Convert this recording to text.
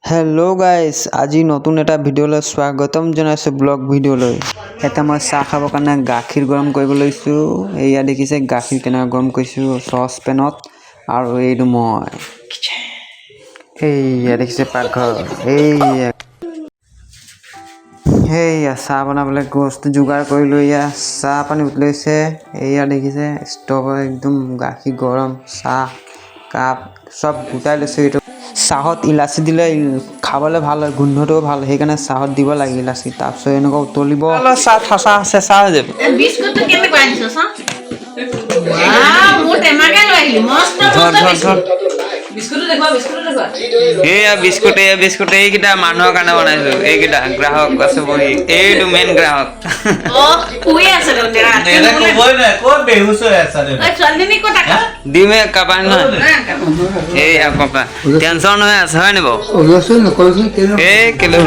hello guys আজি নতুন এটা ভিডিওলৈ স্বাগতম জনাইছো ব্লগ ভিডিওলৈ এটা মই চাহ খাব কাৰণে গাখীৰ গৰম কৰিব লৈছো এয়া দেখিছে গাখীৰ কেনে গৰম কৰিছো সস পেনত আৰু এইটো মই এয়া দেখিছে পাকঘৰ এয়া চাহ বনাবলৈ বস্তু যোগাৰ কৰিলো এয়া চাহ পানী উতলাইছে এয়া দেখিছে ষ্টভ একদম গাখীৰ গৰম চাহ কাপ সব গুটাই লৈছো এইটো চাহত ইলাচি দিলে খাবলৈ ভাল হয় গুন্ধটো ভাল সেইকাৰণে চাহত দিব লাগে ইলাচি তাৰপিছত এনেকৈ উতলিব চাহ ঠাসা আছে চাহ হৈ যাব বিস্কুটটো কেনে পাইছো সা ওয়াও মোৰ টেমাকে লৈ আহিলি মস্ত বিস্কুট দেখবা এয়া বিস্কুট এইকেইটা মানুহৰ কাৰণে বনাইছো এইকেইটা গ্ৰাহক আছে বহি এইটো মেইন গ্ৰাহক ও শুই আছে ৰে ৰাতি এটা কবই না কোন বেহুশ হৈ আছে ৰে ওই ছোৱালীজনী ক'ত আকা ডিমে কাপান নহয় এই আপকা টেনচন হৈ আছে হয় নে বাও এই কেলে